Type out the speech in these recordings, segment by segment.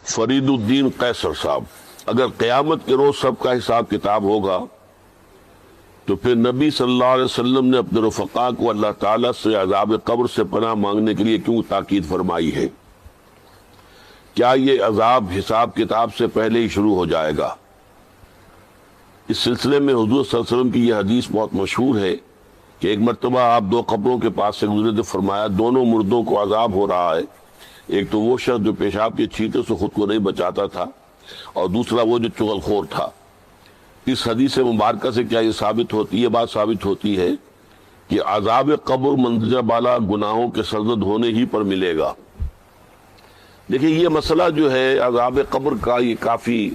فرید الدین قیصر صاحب، اگر قیامت کے روز سب کا حساب کتاب ہوگا تو پھر نبی صلی اللہ علیہ وسلم نے اپنے رفقا کو اللہ تعالیٰ سے عذاب قبر سے پناہ مانگنے کے لیے کیوں تاکید فرمائی ہے؟ کیا یہ عذاب حساب کتاب سے پہلے ہی شروع ہو جائے گا؟ اس سلسلے میں حضور صلی اللہ علیہ وسلم کی یہ حدیث بہت مشہور ہے کہ ایک مرتبہ آپ دو قبروں کے پاس سے گزرے تو فرمایا دونوں مردوں کو عذاب ہو رہا ہے، ایک تو وہ شخص جو پیشاب کے چھینٹے سے خود کو نہیں بچاتا تھا اور دوسرا وہ جو چغل خور تھا۔ اس حدیث مبارکہ سے کیا یہ بات ثابت ہوتی ہے کہ عذاب قبر مندرجہ بالا گناہوں کے سرزد ہونے ہی پر ملے گا؟ دیکھیں، یہ مسئلہ جو ہے عذاب قبر کا، یہ کافی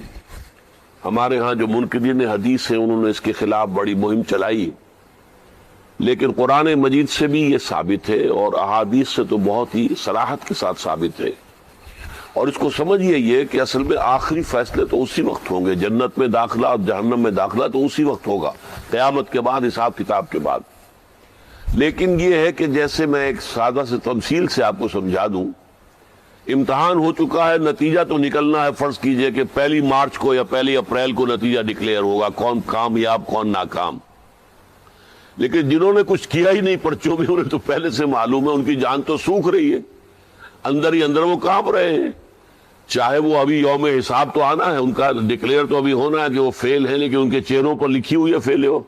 ہمارے ہاں جو منکرین حدیث ہیں انہوں نے اس کے خلاف بڑی مہم چلائی، لیکن قرآن مجید سے بھی یہ ثابت ہے اور احادیث سے تو بہت ہی صراحت کے ساتھ ثابت ہے۔ اور اس کو سمجھیے یہ کہ اصل میں آخری فیصلے تو اسی وقت ہوں گے، جنت میں داخلہ اور جہنم میں داخلہ تو اسی وقت ہوگا، قیامت کے بعد، حساب کتاب کے بعد۔ لیکن یہ ہے کہ جیسے میں ایک سادہ سے تمثیل سے آپ کو سمجھا دوں، امتحان ہو چکا ہے، نتیجہ تو نکلنا ہے۔ فرض کیجئے کہ 1 مارچ کو یا 1 اپریل کو نتیجہ ڈکلیئر ہوگا، کون کامیاب کون ناکام۔ لیکن جنہوں نے کچھ کیا ہی نہیں پرچوں میں، انہیں تو پہلے سے معلوم ہے، ان کی جان تو سوکھ رہی ہے، اندر ہی اندر وہ کانپ رہے ہیں۔ چاہے وہ ابھی یوم حساب تو آنا ہے، ان کا ڈکلیئر تو ابھی ہونا ہے کہ وہ فیل ہیں، لیکن ان کے چہروں پر لکھی ہوئی ہے فیل ہو۔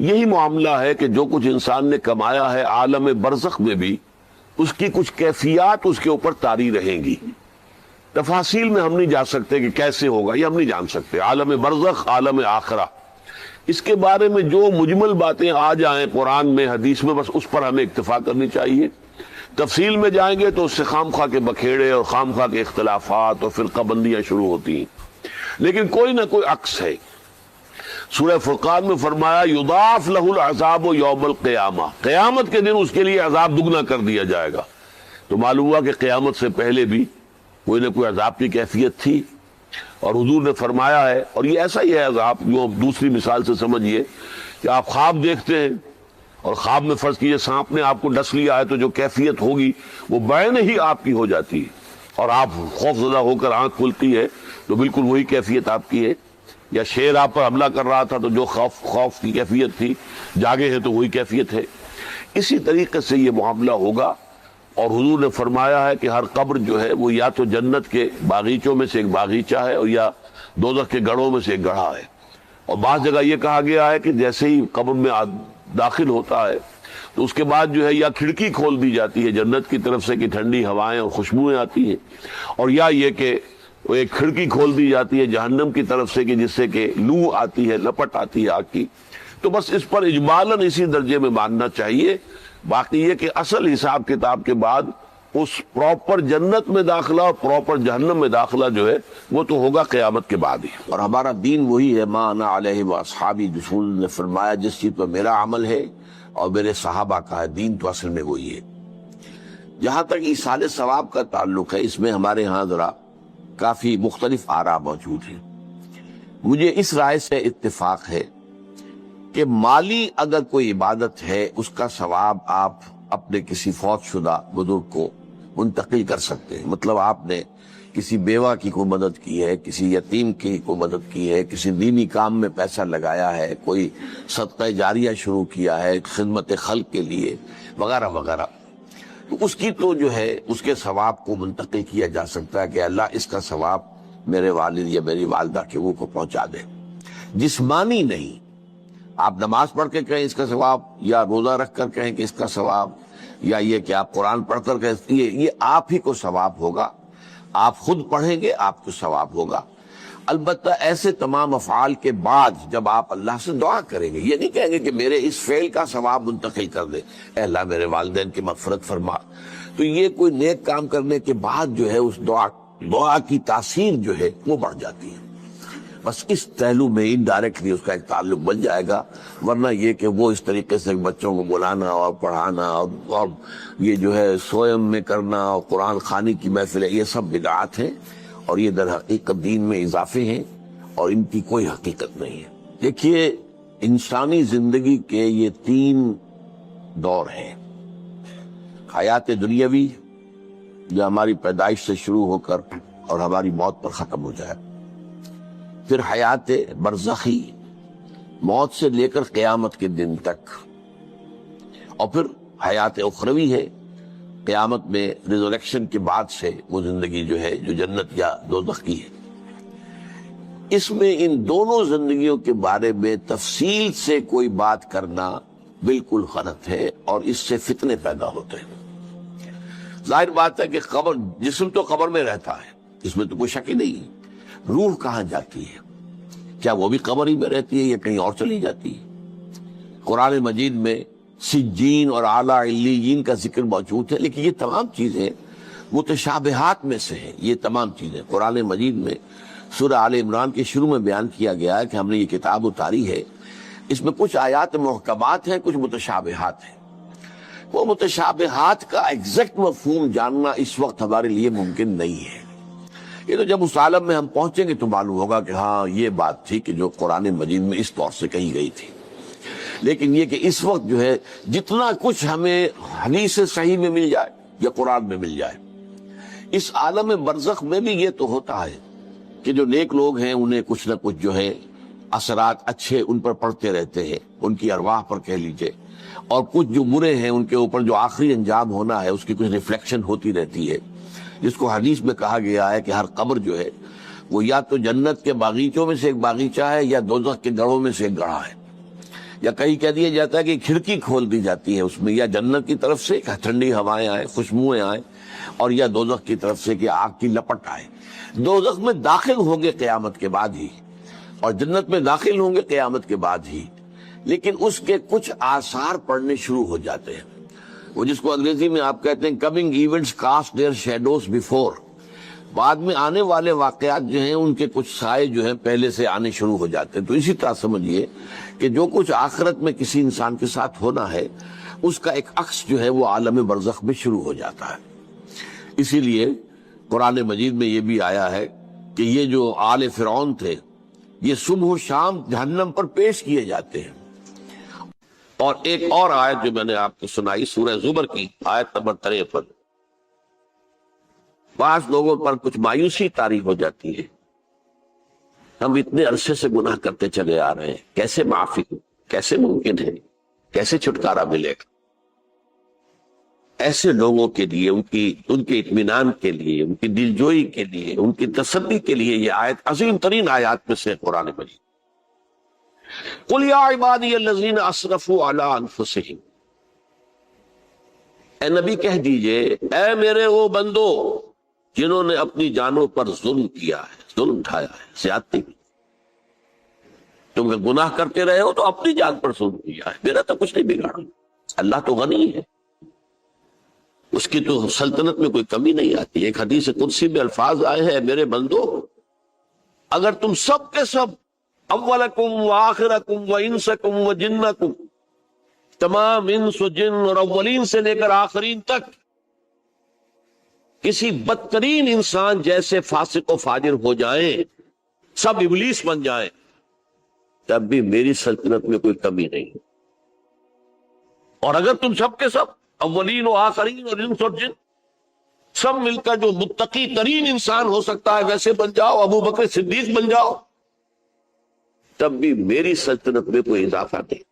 یہی معاملہ ہے کہ جو کچھ انسان نے کمایا ہے عالم برزخ میں بھی اس کی کچھ کیفیات اس کے اوپر طاری رہیں گی۔ تفاصیل میں ہم نہیں جا سکتے کہ کیسے ہوگا، یہ ہم نہیں جان سکتے۔ عالم برزخ، عالم آخرہ، اس کے بارے میں جو مجمل باتیں آ جائیں قرآن میں حدیث میں، بس اس پر ہمیں اکتفا کرنی چاہیے۔ تفصیل میں جائیں گے تو اس سے خام خواہ کے بکھیڑے اور خام خواہ کے اختلافات اور فرقہ بندیاں شروع ہوتی ہیں، لیکن کوئی نہ کوئی عکس ہے۔ سورہ فرقان میں فرمایا یضاعف لہ العذاب یوم القیامہ، قیامت کے دن اس کے لیے عذاب دگنا کر دیا جائے گا۔ تو معلوم ہوا کہ قیامت سے پہلے بھی کوئی نہ کوئی عذاب کی کیفیت تھی، اور حضور نے فرمایا ہے، اور یہ ایسا ہی ہے عذاب، جو دوسری مثال سے سمجھیے کہ آپ خواب دیکھتے ہیں اور خواب میں فرض کیجئے سانپ نے آپ کو ڈس لیا ہے، تو جو کیفیت ہوگی وہ بعین ہی آپ کی ہو جاتی ہے، اور آپ خوف زدہ ہو کر آنکھ کھلتی ہے تو بالکل وہی کیفیت آپ کی ہے۔ یا شیر آپ پر حملہ کر رہا تھا تو جو خوف کی کیفیت تھی، جاگے ہیں تو وہی کیفیت ہے۔ اسی طریقے سے یہ معاملہ ہوگا، اور حضور نے فرمایا ہے کہ ہر قبر جو ہے وہ یا تو جنت کے باغیچوں میں سے ایک باغیچہ ہے اور یا دوزخ کے گڑھوں میں سے ایک گڑھا ہے۔ اور بعض جگہ یہ کہا گیا ہے کہ جیسے ہی قبر میں داخل ہوتا ہے تو اس کے بعد جو ہے یا کھڑکی کھول دی جاتی ہے جنت کی طرف سے کہ ٹھنڈی ہوائیں اور خوشبوئیں آتی ہیں، اور یا یہ کہ وہ ایک کھڑکی کھول دی جاتی ہے جہنم کی طرف سے کہ جس سے کہ لو آتی ہے، لپٹ آتی ہے آگ کی۔ تو بس اس پر اجمالاً اسی درجے میں ماننا چاہیے۔ باقی یہ کہ اصل حساب کتاب کے بعد اس پراپر جنت میں داخلہ اور پراپر جہنم میں داخلہ جو ہے وہ تو ہوگا قیامت کے بعد ہی۔ اور ہمارا دین وہی ہے، ما انا علیہ واصحابی، رسول نے فرمایا جس چیز پر میرا عمل ہے اور میرے صحابہ کا ہے، دین تو اصل میں وہی ہے۔ جہاں تک ایصال ثواب کا تعلق ہے، اس میں ہمارے ہاں ذرا کافی مختلف آراء موجود ہیں۔ مجھے اس رائے سے اتفاق ہے کہ مالی اگر کوئی عبادت ہے اس کا ثواب آپ اپنے کسی فوت شدہ بزرگ کو منتقل کر سکتے ہیں۔ مطلب آپ نے کسی بیوہ کی کوئی مدد کی ہے، کسی یتیم کی کوئی مدد کی ہے، کسی دینی کام میں پیسہ لگایا ہے، کوئی صدقہ جاریہ شروع کیا ہے خدمت خلق کے لیے، وغیرہ وغیرہ، تو اس کی تو جو ہے اس کے ثواب کو منتقل کیا جا سکتا ہے کہ اللہ اس کا ثواب میرے والد یا میری والدہ کے وہ کو پہنچا دے۔ جسمانی نہیں، آپ نماز پڑھ کے کہیں اس کا ثواب، یا روزہ رکھ کر کہیں کہ اس کا ثواب، یا یہ کہ آپ قرآن پڑھ کر کہیں یہ آپ ہی کو ثواب ہوگا، آپ خود پڑھیں گے آپ کو ثواب ہوگا۔ البتہ ایسے تمام افعال کے بعد جب آپ اللہ سے دعا کریں گے، یہ نہیں کہیں گے کہ میرے اس فعل کا ثواب منتقل کر دے، اے اللہ میرے والدین کی مغفرت فرما، تو یہ کوئی نیک کام کرنے کے بعد جو ہے اس دعا کی تاثیر جو ہے وہ بڑھ جاتی ہے۔ بس اس پہلو میں انڈائریکٹلی اس کا ایک تعلق بن جائے گا، ورنہ یہ کہ وہ اس طریقے سے بچوں کو بلانا اور پڑھانا اور یہ جو ہے سوئم میں کرنا اور قرآن خوانی کی محفلیں، یہ سب بدعات ہیں اور یہ در حقیقت دین میں اضافے ہیں اور ان کی کوئی حقیقت نہیں ہے۔ دیکھیے، انسانی زندگی کے یہ 3 دور ہیں: حیات دنیاوی جو ہماری پیدائش سے شروع ہو کر اور ہماری موت پر ختم ہو جائے. پھر حیات برزخی، موت سے لے کر قیامت کے دن تک، اور پھر حیات اخروی ہے، قیامت میں ریزوریکشن کے بعد سے وہ زندگی جو ہے جو جنت یا دوزخ کی ہے. اس میں ان دونوں زندگیوں کے بارے میں تفصیل سے کوئی بات کرنا بالکل غلط ہے، اور اس سے فتنے پیدا ہوتے ہیں. ظاہر بات ہے کہ قبر، جسم تو قبر میں رہتا ہے، اس میں تو کوئی شک ہی نہیں. روح کہاں جاتی ہے؟ کیا وہ بھی قبر ہی میں رہتی ہے یا کہیں اور چلی جاتی ہے؟ قرآن مجید میں سجین اور اعلیٰ علیین کا ذکر موجود ہے، لیکن یہ تمام چیزیں متشابہات میں سے ہیں. یہ تمام چیزیں قرآن مجید میں سورہ آل عمران کے شروع میں بیان کیا گیا ہے کہ ہم نے یہ کتاب اتاری ہے، اس میں کچھ آیات محکمات ہیں، کچھ متشابہات ہیں. وہ متشابہات کا ایگزیکٹ مفہوم جاننا اس وقت ہمارے لیے ممکن نہیں ہے. یہ تو جب اس عالم میں ہم پہنچیں گے تو معلوم ہوگا کہ ہاں یہ بات تھی کہ جو قرآن مجید میں اس طور سے کہی گئی تھی. لیکن یہ کہ اس وقت جو ہے جتنا کچھ ہمیں حدیث صحیح میں مل جائے یا قرآن میں مل جائے، اس عالم برزخ میں بھی یہ تو ہوتا ہے کہ جو نیک لوگ ہیں انہیں کچھ نہ کچھ جو ہے اثرات اچھے ان پر پڑتے رہتے ہیں، ان کی ارواح پر کہہ لیجئے، اور کچھ جو برے ہیں ان کے اوپر جو آخری انجام ہونا ہے اس کی کچھ ریفلیکشن ہوتی رہتی ہے، جس کو حدیث میں کہا گیا ہے کہ ہر قبر جو ہے وہ یا تو جنت کے باغیچوں میں سے ایک باغیچہ ہے یا دوزخ کے گڑھوں میں سے ایک گڑھا ہے. یا کہیں کہہ دیا جاتا ہے کہ کھڑکی کھول دی جاتی ہے اس میں، یا جنت کی طرف سے ٹھنڈی ہوائیں آئیں، خوشبوئیں آئیں، اور یا دوزخ کی طرف سے کہ آگ کی لپٹ آئے. دوزخ میں داخل ہوں گے قیامت کے بعد ہی، اور جنت میں داخل ہوں گے قیامت کے بعد ہی، لیکن اس کے کچھ آثار پڑنے شروع ہو جاتے ہیں. وہ جس کو انگریزی میں آپ کہتے ہیں coming events cast their shadows before, بعد میں آنے والے واقعات جو ہیں ان کے کچھ سائے جو ہیں پہلے سے آنے شروع ہو جاتے ہیں. تو اسی طرح سمجھیے کہ جو کچھ آخرت میں کسی انسان کے ساتھ ہونا ہے اس کا ایک عکس جو ہے وہ عالم برزخ میں شروع ہو جاتا ہے. اسی لیے قرآن مجید میں یہ بھی آیا ہے کہ یہ جو آل فرعون تھے یہ صبح و شام جہنم پر پیش کیے جاتے ہیں. اور ایک اور آیت جو میں نے آپ کو سنائی سورہ زمر کی آیت نمبر 53، بعض لوگوں پر کچھ مایوسی طاری ہو جاتی ہے، ہم اتنے عرصے سے گناہ کرتے چلے آ رہے ہیں، کیسے معافی، کیسے ممکن ہے، کیسے چھٹکارا ملے گا؟ ایسے لوگوں کے لیے ان کے اطمینان کے لیے، ان کی دلجوئی کے لیے، ان کی تسلی کے لیے یہ آیت عظیم ترین آیات میں سے قرآن مجید. قل یا عبادی الذین اسرفوا علی انفسہم، اے نبی کہہ دیجئے اے میرے وہ بندو جنہوں نے اپنی جانوں پر ظلم کیا ہے، ظلم اٹھایا ہے، زیادتی کی. تم گناہ کرتے رہے ہو تو اپنی جان پر ظلم کیا ہے، میرا تو کچھ نہیں بگاڑا. اللہ تو غنی ہے، اس کی تو سلطنت میں کوئی کمی نہیں آتی. ایک حدیث قدسی میں الفاظ آئے ہیں میرے بندو اگر تم سب کے سب اولکم و آخرکم و انسکم و جنکم، تمام انس و جن اور اولین سے لے کر آخرین تک کسی بدترین انسان جیسے فاسق و فاجر ہو جائیں، سب ابلیس بن جائیں، تب بھی میری سلطنت میں کوئی کمی نہیں. اور اگر تم سب کے سب اولین و آخرین اور انس اور جن سب مل کر جو متقی ترین انسان ہو سکتا ہے ویسے بن جاؤ، ابو بکر صدیق بن جاؤ، تب بھی میری سلطنت میں کوئی اضافہ نہیں.